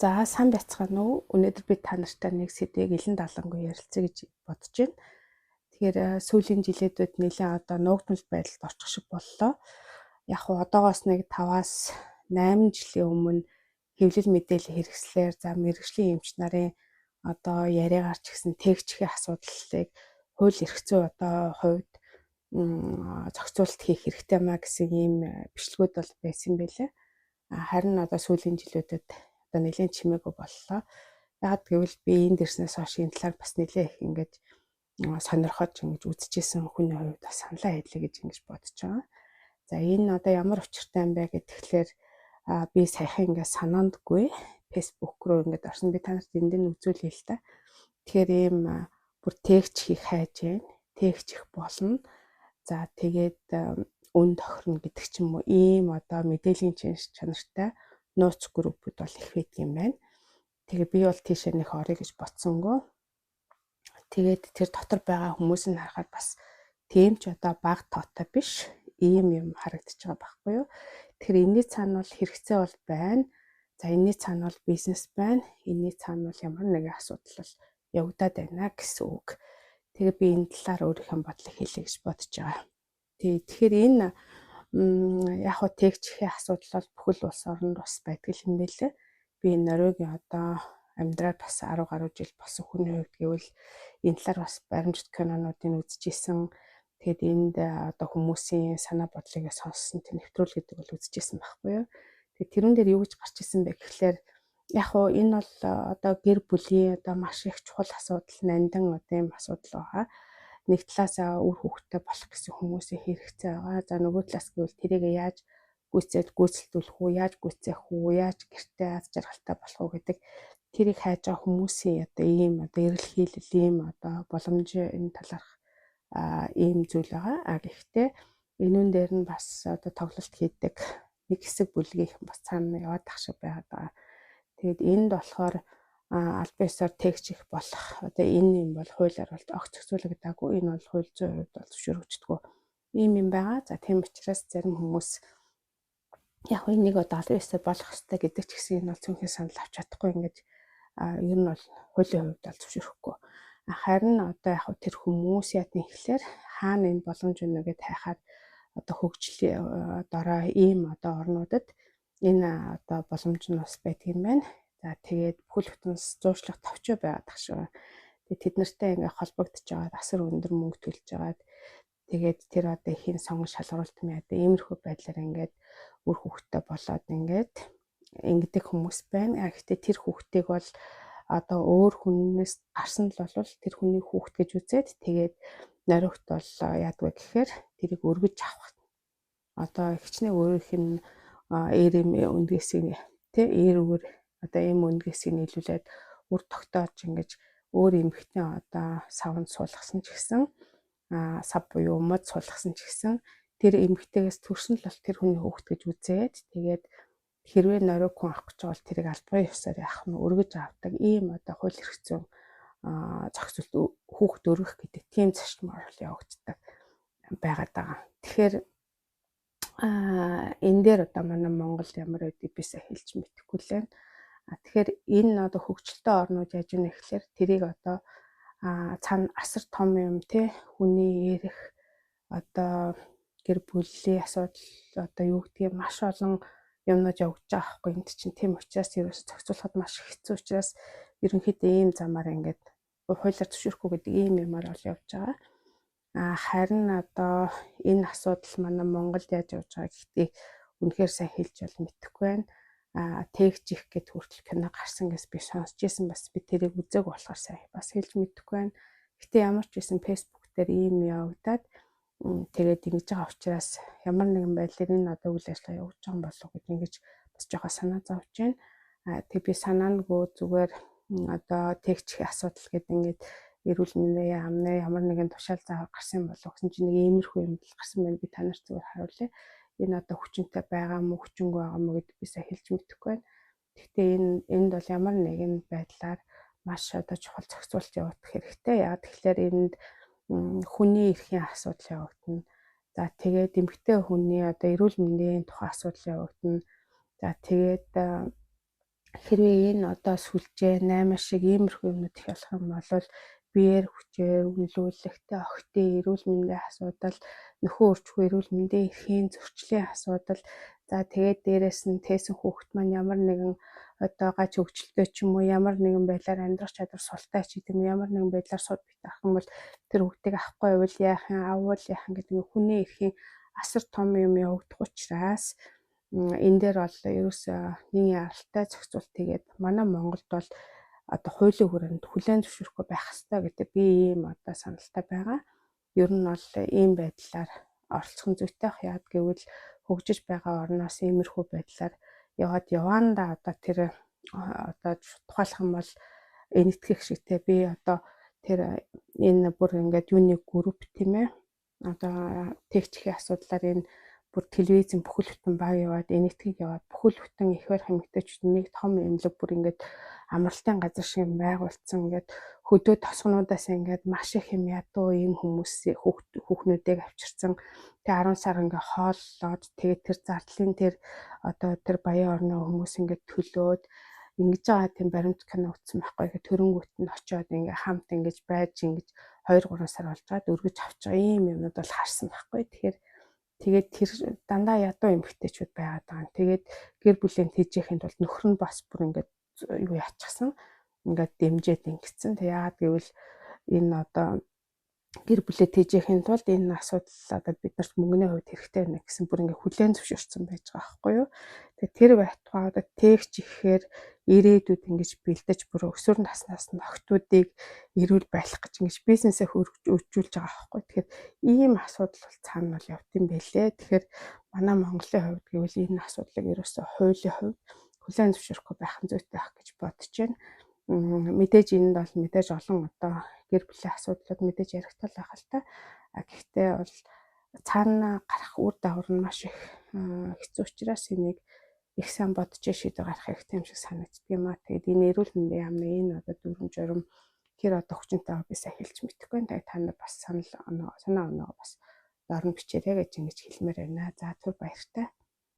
За сайн байцгаана уу? Өнөөдөр би та нартай нэг сэдвийг илэн далангүй ярилцъя гэж бодож байна. Тэгэхээр сүүлийн жилээдүүд нэлээд одоо нуугдмал байдалд орчих шиг боллоо. Яг уу одоогоос нэг 5-аас 8 жилийн өмнө хэвлэл мэдээлэл хэрэгслээр за мэрэгжлийн эмч нарын одоо яриагаар ч гэсэн тэгчхийн асуудлыг хууль эрх зүйн одоо хувьд зохицуулалт хийх хэрэгтэй маа гэсэн ийм бичлэгүүд бол байсан байлээ. Харин одоо сүүлийн жилүүдэд одоо нэлээд чимээгүй боллоо. Яагаад гэвэл би энд ирснээс хойш энэ талаар бас нэлээд их ингэж сонирхож ингэж үзчихсэн хүний хувьд бас саналаа хэлье гэж ингэж бодож байгаа. За энэ одоо ямар учиртай юм бэ гэхлээр би саяхан ингэ санаандгүй Facebook руу ингэж орсон. Би та нарт энд нь үзүүлье л та. Тэгэхээр ийм бүр тээгч хийх хайж байна. Тээгч их болно. За тэгээд үн тохирно гэдэг ч юм уу ийм одоо мэдээллийн чанартай нууц группүүд бол их байдаг юм байна. Тэгээ би бол тийшээ нэг орё гэж бодсонгүй. Тэгээд тэр дотор байгаа хүмүүсийг харахад бас тийм ч одоо бага тоотой биш ийм юм харагдаж байгаа байхгүй юу. Тэгэхээр энэний цаана бол хэрэгцээ бол байна. За энэний цаана бол бизнес байна. Энэний цаана бол ямар нэгэн асуудал бол явагдаад байна гэсэн үг. Тэгээ би энэ талаар өөрийнхөө бодлыг хэлье гэж бодож байгаа. Тэгэхээр энэ яг хөө тэгчхийн асуудал бол бүхэл улс орнд бас байдаг юм байлээ. Би Норвегийн одоо амьдраад бас 10 гаруй жил болсон хүний хувьд гэвэл энэ талаар бас баримжит кинонуудыг үзчихсэн. Тэгээд энд одоо хүмүүсийн санаа бодлыг сонссон тэр нэвтрүүлэг гэдэг бол үзчихсэн байхгүй юу. Тэгээд тэрэн дээр юу гэж гарч ирсэн бэ гэхлээр яг хөө энэ бол одоо гэр бүлийн одоо маш их чухал асуудал, нандин одоо ийм асуудал байгаа. Нэг талаас үр хүүхдтэй болох гэсэн хүмүүсийн хэрэгцээ байгаа. За нөгөө талаас гэвэл тэрийг яаж гүйцэлдүүлэх үү, яаж гүйцээх үү, яаж гэртээ аз жаргалтай болох уу гэдэг тэрийг хайж байгаа хүмүүсийн одоо ийм одоо эрэлхийлэл ийм одоо боломж энэ талаарх ийм зүйл байгаа. Гэхдээ энүүн дээр нь бас одоо тоглолт хийдэг нэг хэсэг бүлгийн бас цаана яваад ах шиг байгаад байгаа. Тэгээд энд болохоор албан ёсоор тэгж их болох одоо энэ юм бол хуулиар бол огт зохицуулагдаагүй. Энэ бол хууль зүйн хувьд бол зөвшөөрөгддөггүй ийм юм байгаа. За тийм учраас зарим хүмүүс яг энийг одоо албан ёсоор болох ёстой гэдэг ч гэсэн энэ бол зөвхөн санал авч чадахгүй ингэж ер нь бол хуулийн хувьд бол зөвшөөрөхгүй. Харин одоо яг тэр хүмүүс яа гэхэлэр хаана энэ боломж өгнө гэдээ хайхаар одоо хөгжлийн дорой ийм одоо орнуудад энэ одоо боломж нь бас байдаг юм байна. За тэгээд бүхэл бүтэнс зуушлах товчоо байгаад тах шиг. Тэгээд тэд нартай ингээ холбогдож байгаа асар өндөр мөнгө төлж байгаад тэгээд тэр одоо ихийн сонгон шалгаруулт юм яа. Иймэрхүү байдлаар ингээд үр хүүхдтэй болоод ингээд ингэдэг хүмүүс байна. Гэхдээ тэр хүүхдийг бол одоо өөр хүнээс гарсан л бол тэр хүний хүүхд гэж үзээд тэгээд нориогт бол яадгүй гэхээр тэрийг өргөж авах. Одоо хичнээн өөрийнх нь эрэм үндгээсийг eerүүгээр одоо ийм үндгээсийг нийлүүлээд үр тогтоож ингэж өөр эмэгтэй одоо савнд суулгасан ч гэсэн сав буюу мод суулгасан ч гэсэн тэр эмэгтэйгээс төрсөн л бол тэр хүний хүүхд гэж үзээд тэгээд хэрвээ нориог хүн авах гэж байгаа бол тэрийг албан ёсоор яах нь өргөж авдаг ийм одоо хууль эрх зүйн зохицуулт хүүхд өргөх гэдэг тийм зарчмаар явагддаг байгаад байгаа. Тэгэхээр энэ дээр одоо манай Монголд ямар байдгийг би сайн хэлж мэдэхгүй л байна. Тэгэхээр энэ одоо хөгжилтэй орнууд яаж ийнэ гэхэлэр тэрийг одоо цаана асар том юм хүний эрх одоо гэр бүлийн асуудал одоо юу гэдгийг маш олон юмнууд явагдаж байгаа байхгүй. Энд чинь тийм учраас ерөөсө зохицуулахад маш хэцүү учраас ерөнхийдөө ийм замаар ингээд хуулиар зөвшөөрөхгүй гэдэг ийм юмар бол явж байгаа. Харин одоо энэ асуудал манай Монголд яаж явж байгаа гэхдээ үнэхээр сайн хэлж бол мэдэхгүй байна. Тэгж их гэд хүртэл кино гарсан гэс би сонсч байсан бас би тэрийг үзег болохоор сайн бас хэлж мэдэхгүй байна. Гэтэ ямар ч байсан Facebook дээр ийм явагдаад тэгээд ингэж байгаа учраас ямар нэгэн байдлаар энэ одоо үйл ажиллагаа явуулж байгаа юм болов уу гэж ингэж бас жоохон санаа зовж байна. Тэг би санаангүй зүгээр одоо тэгчих асуудал гэдэг ингээд эрүүл мэндийн яамны ямар нэгэн тушаал заавар гарсан болов гэсэн чинь нэг иймэрхүү юм гарсан байна. Би та нарт зүгээр харуулъя. Энэ одоо хүчинтэй байгаа мó хүчингүй байгаа мó гэдэг би сайн хэлж мэдэхгүй байна. Гэхдээ энд бол ямар нэгэн байдлаар маш одоо чухал зохицуулт явуулах хэрэгтэй. Яагаад тэгэхээр энд хүний эрхийн асуудал явагдана. За тэгээд эмэгтэй хүний одоо эрүүл мэндийн тухай асуудал явагдана. За тэгээд Хэрвээ энэ одоо сүлжээ 8 шиг иймэрхүү юмнууд их болох юм бол биеэр хүчээр үнэлүүлэхтэй охидын эрүүл мэндийн асуудал, нөхөн өрчхүй эрүүл мэндийн эрхийн зөрчлийн асуудал, за тэгээд дээрэс нь тээсэн хүүхэд маань ямар нэгэн одоо гач хөвгчлөлтэй ч юм уу ямар нэгэн байдлаар амьдрах чадвар султай ч гэдэг юм ямар нэгэн байдлаар сууд битах юм бол тэр хүүхдийг авахгүй байвал яах юм, аввал яах юм гэдэг хүний эрхийн асар том юм явагдах учраас энэ дээр бол ерөөсөө нэгэн яралтай зохицуулт тэгээд манай Монголд бол одоо хуулийн хүрээнд хүлээн зөвшөөрөхгүй байх хэрэгтэй гэдэг би ийм одоо саналтай байгаа. Ер нь бол ийм байдлаар оролцох нь зүйтэй. Яг гэвэл хөгжиж байгаа орноос иймэрхүү байдлаар яваад явандаа одоо тэр одоо тухайлах юм бол энэтхэх шигтэй би одоо тэр энэ бүр ингээд юуны групп тийм ээ одоо техникийн асуудлаар энэ бүр телевизэн бүхэл бүтэн баг яваад энэтхэг яваад бүхэл бүтэн их байх эмэгтэйчүүд нэг том эмнэлэг бүр ингээд амралтын газар шиг байгуулсан ингээд хөдөө тосгонуудаас ингээд маш их юм ядуу ийм хүмүүсийн хүүхнүүдийг авчирсан. Тэгээ 10 сар ингээд хооллоод тэгээ тэр зардлын тэр одоо тэр баян орны хүмүүс ингээд төлөөд ингэж байгаа тийм баримт кино утсан байхгүй. Тэгээ төрөнгөт нь очиод ингээд хамт ингэж байж ингэж 2-3 сар болж байгаад өргөж авч байгаа ийм юмнууд бол харсан байхгүй. Тэгээд тэр дандаа ядуу эмэгтэйчүүд байгаад байгаа. Тэгээд гэр бүлийн тэжээхэнд бол нөхөр нь бас бүр ингээд юу яачихсан. Ингээд дэмжээд ингэсэн. Тэг яагаад гэвэл энэ одоо гэр бүлээ тэжээхийн тулд энэ асуудал одоо биднэрт мөнгөний хувьд хэрэгтэй байна гэсэн бүр ингээ хүлээн зөвшөөрсөн байж байгаа байхгүй юу. Тэгээ тэр байтугай одоо тээгч ихээр ирээдүйд ингэж бэлдэж бүр өсвөр наснаас нь охтуудыг эрүүл байлгах гэж ингэж бизнесээ хөгжүүлж байгаа байхгүй. Тэгэхээр ийм асуудал бол цаана бол явд юм байлээ. Тэгэхээр манай Монголын хувьд гэвэл энэ асуудлыг ерөөсөө хуулийн хувьд хүлээн зөвшөөрөхгүй байх нь зүйтэй байх гэж бодож байна. Мэдээж энд бол мэдээж олон одоо гэр бүлийн асуудлууд мэдээж яригдтал байх л та. Гэхдээ бол цаана гарах үр дагавар нь маш их хэцүү учраас энийг их сайн бодож шийдвэр гаргах хэрэгтэй юм шиг санагддаг юм аа. Тэгээд энэ эрүүл мэндийн яамны энэ одоо дүрм журм хэр одоо хүчинтэй би сайн хэлж мэдэхгүй. Тэгээд та нар бас санаа оноо бас дорн бичээрэй гэж ингэж хэлмээр байна. За түр баяртай.